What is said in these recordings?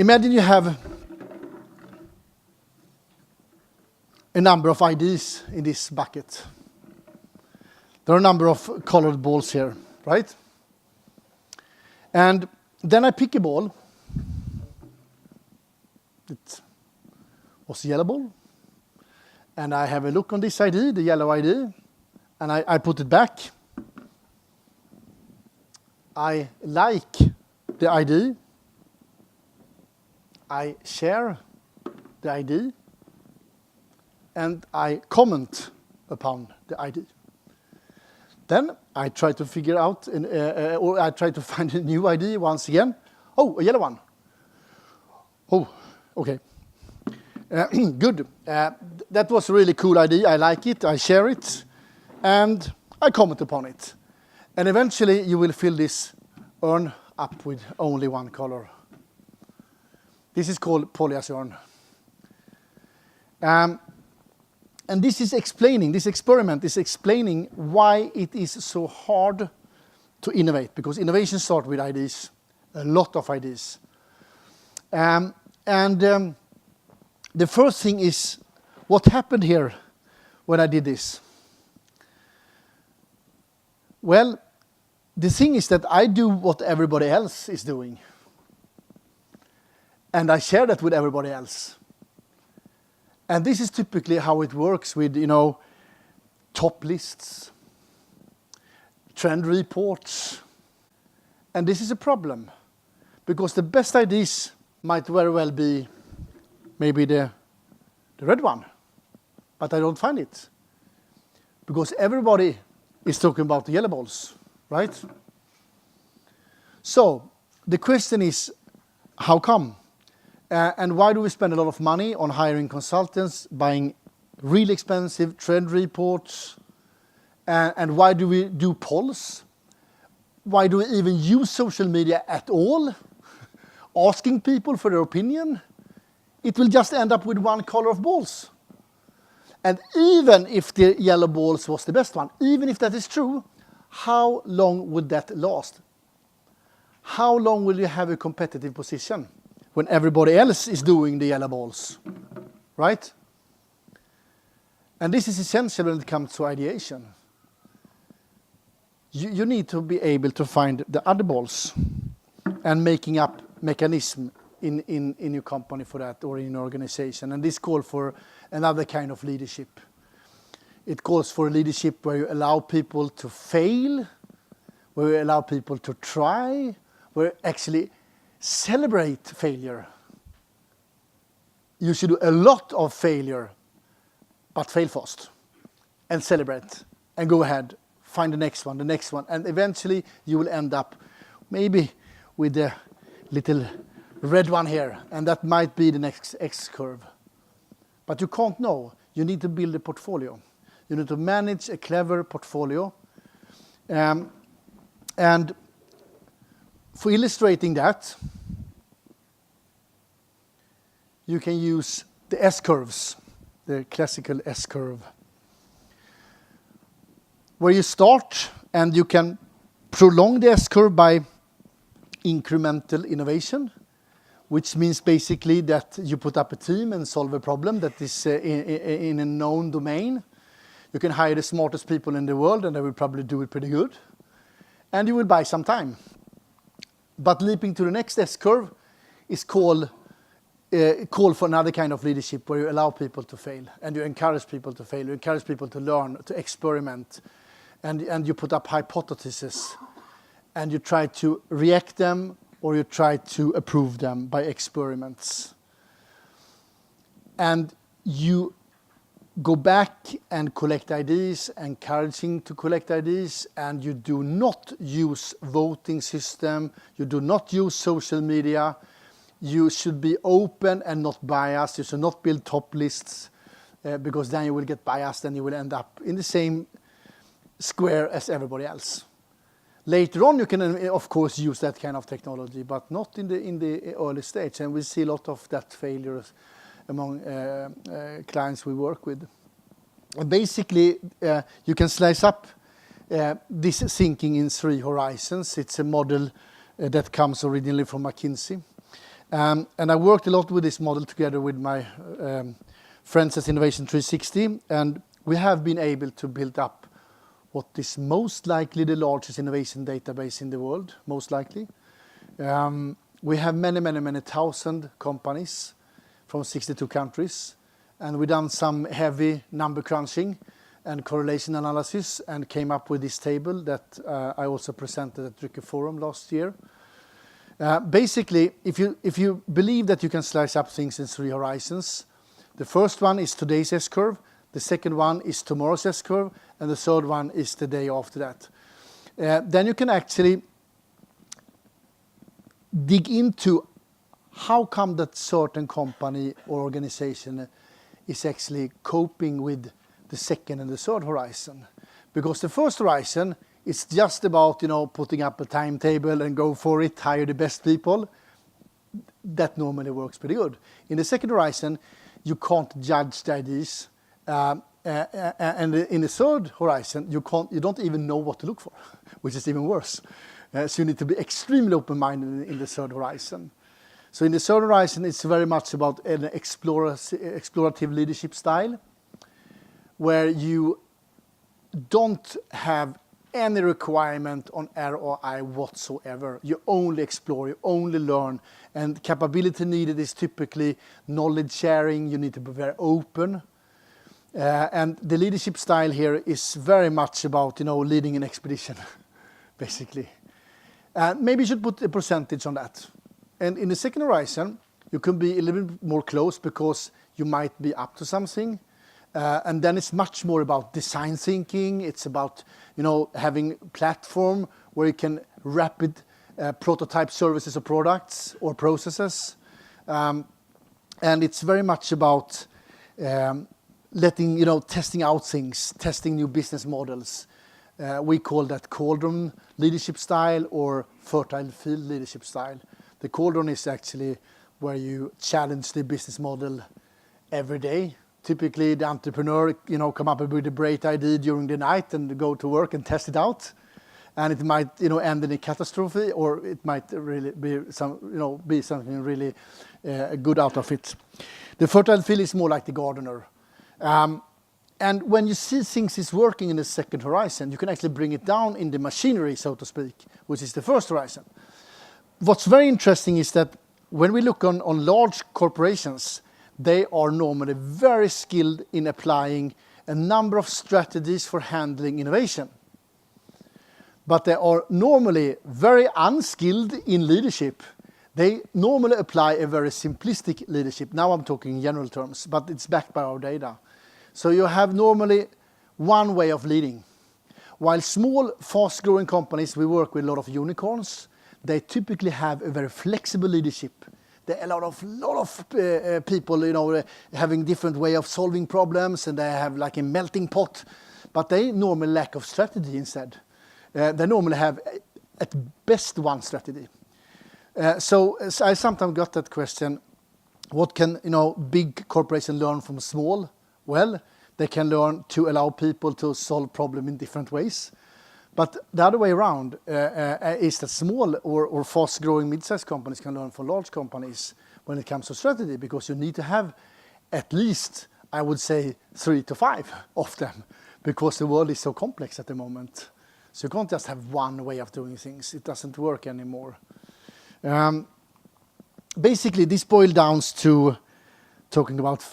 Imagine you have a number of ideas in this bucket. There are a number of colored balls here, right? And then I pick a ball. It was a yellow ball. And I have a look on this idea, the yellow idea, and I put it back. I like the idea. I share the idea. And I comment upon the idea. Then I try to figure out, or I try to find a new idea once again. Oh, a yellow one. Oh, okay. Good. That was a really cool idea. I like it. I share it. And I comment upon it. And eventually you will fill this urn up with only one color. This is called Polya's urn. And this is explaining, this experiment is explaining why it is so hard to innovate. Because innovation starts with ideas, a lot of ideas. The first thing is, what happened here when I did this? Well, the thing is that I do what everybody else is doing. And I share that with everybody else. And this is typically how it works with, top lists, trend reports. And this is a problem. Because the best ideas might very well be maybe the red one. But I don't find it. Because everybody is talking about the yellow balls, right? So the question is, how come? And why do we spend a lot of money on hiring consultants, buying really expensive trend reports? And why do we do polls? Why do we even use social media at all? Asking people for their opinion? It will just end up with one color of balls. And even if the yellow balls was the best one, even if that is true, how long would that last? How long will you have a competitive position when everybody else is doing the yellow balls, right? And this is essential when it comes to ideation. You need to be able to find the other balls and making up mechanism in your company for that or in your organization. And this calls for another kind of leadership. It calls for leadership where you allow people to fail, where you allow people to try, where you actually celebrate failure. You should do a lot of failure, but fail fast. And celebrate. And go ahead. Find the next one. And eventually you will end up maybe with the little red one here. And that might be the next X curve. But you can't know. You need to build a portfolio. You need to manage a clever portfolio. And for illustrating that, you can use the S-curves, the classical S-curve, where you start and you can prolong the S-curve by incremental innovation, which means basically that you put up a team and solve a problem that is in a known domain. You can hire the smartest people in the world and they will probably do it pretty good. And you will buy some time. But leaping to the next S-curve is call for another kind of leadership where you allow people to fail and you encourage people to fail. You encourage people to learn, to experiment, and you put up hypotheses and you try to react them or you try to approve them by experiments. And you go back and collect ideas, encouraging to collect ideas, and you do not use voting system, you do not use social media. You should be open and not biased. You should not build top lists because then you will get biased and you will end up in the same square as everybody else. Later on, you can, of course, use that kind of technology, but not in the early stage. And we see a lot of that failures among clients we work with. And basically, you can slice up this thinking in 3 horizons. It's a model that comes originally from McKinsey. And I worked a lot with this model together with my friends at Innovation 360, and we have been able to build up what is most likely the largest innovation database in the world, most likely. We have many thousand companies from 62 countries, and we done some heavy number crunching and correlation analysis and came up with this table that I also presented at Drycker Forum last year. Basically, if you believe that you can slice up things in 3 horizons, the first one is today's S-curve, the second one is tomorrow's S-curve, and the third one is the day after that. Then you can actually dig into how come that certain company or organization is actually coping with the second and the third horizon. Because the first horizon is just about, putting up a timetable and go for it, hire the best people. That normally works pretty good. In the second horizon, you can't judge the ideas. And in the third horizon, you don't even know what to look for, which is even worse. So you need to be extremely open-minded in the third horizon. So in the third horizon, it's very much about an explorative leadership style, where you don't have any requirement on ROI whatsoever. You only explore, you only learn, and capability needed is typically knowledge sharing. You need to be very open. And the leadership style here is very much about, leading an expedition, basically. And maybe you should put a percentage on that. And in the second horizon, you can be a little bit more close because you might be up to something. And then it's much more about design thinking. It's about, having a platform where you can rapid prototype services or products or processes. And it's very much about testing out things, testing new business models. We call that cauldron leadership style or fertile field leadership style. The cauldron is actually where you challenge the business model every day. Typically, the entrepreneur, come up with a great idea during the night and go to work and test it out. And it might, end in a catastrophe, or it might really be something really good out of it. The fertile field is more like the gardener. And when you see things is working in the second horizon, you can actually bring it down in the machinery, so to speak, which is the first horizon. What's very interesting is that when we look on large corporations, they are normally very skilled in applying a number of strategies for handling innovation. But they are normally very unskilled in leadership. They normally apply a very simplistic leadership. Now I'm talking in general terms, but it's backed by our data. So you have normally one way of leading. While small, fast-growing companies, we work with a lot of unicorns, they typically have a very flexible leadership. There are a lot of people, having different way of solving problems, and they have like a melting pot, but they normally lack of strategy instead. They normally have at best one strategy. So I sometimes got that question: what can big corporations learn from small? Well, they can learn to allow people to solve problems in different ways. But the other way around is that small or fast-growing mid-sized companies can learn from large companies when it comes to strategy, because you need to have at least, I would say, 3 to 5 of them, because the world is so complex at the moment. So you can't just have one way of doing things. It doesn't work anymore. Basically, this boils down to talking about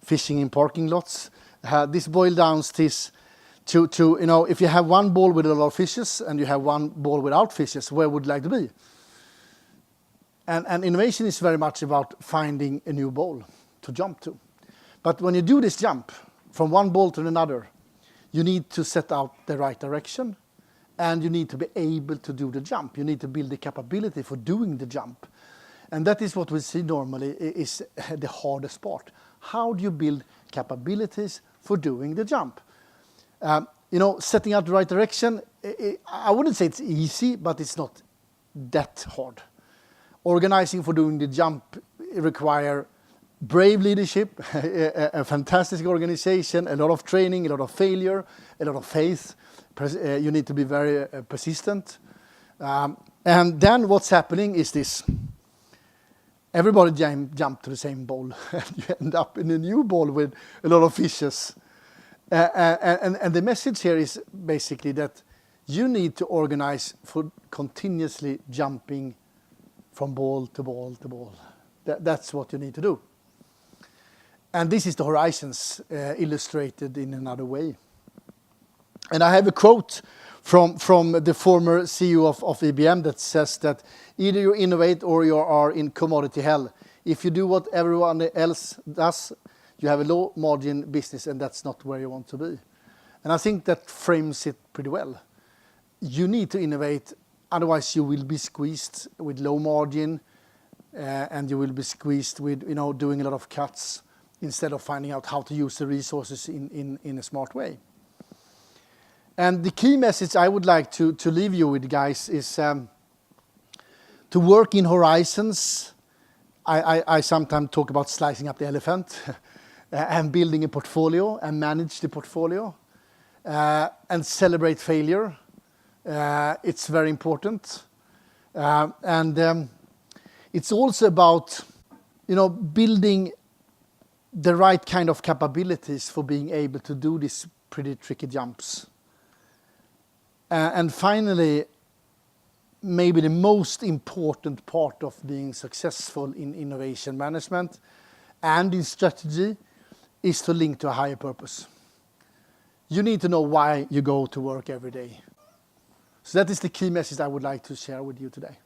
fishing in parking lots. This boils down to if you have one bowl with a lot of fishes and you have one bowl without fishes, where would you like to be? And innovation is very much about finding a new bowl to jump to. But when you do this jump from one bowl to another, you need to set out the right direction, and you need to be able to do the jump. You need to build the capability for doing the jump. And that is what we see normally is the hardest part. How do you build capabilities for doing the jump? Setting out the right direction, I wouldn't say it's easy, but it's not that hard. Organizing for doing the jump require brave leadership, a fantastic organization, a lot of training, a lot of failure, a lot of faith. You need to be very persistent. And then what's happening is this. everybody jump to the same bowl and you end up in a new bowl with a lot of fishes. And the message here is basically that you need to organize for continuously jumping from ball to ball to ball. That's what you need to do. And this is the horizons illustrated in another way. And I have a quote from the former CEO of IBM that says that either you innovate or you are in commodity hell. If you do what everyone else does, you have a low margin business, and that's not where you want to be. And I think that frames it pretty well. You need to innovate, otherwise you will be squeezed with low margin, and you will be squeezed with doing a lot of cuts instead of finding out how to use the resources in a smart way. And the key message I would like to leave you with, guys, is to work in horizons. I sometimes talk about slicing up the elephant and building a portfolio and manage the portfolio and celebrate failure. It's very important. And it's also about building the right kind of capabilities for being able to do these pretty tricky jumps. And finally, maybe the most important part of being successful in innovation management and in strategy is to link to a higher purpose. You need to know why you go to work every day. So that is the key message I would like to share with you today.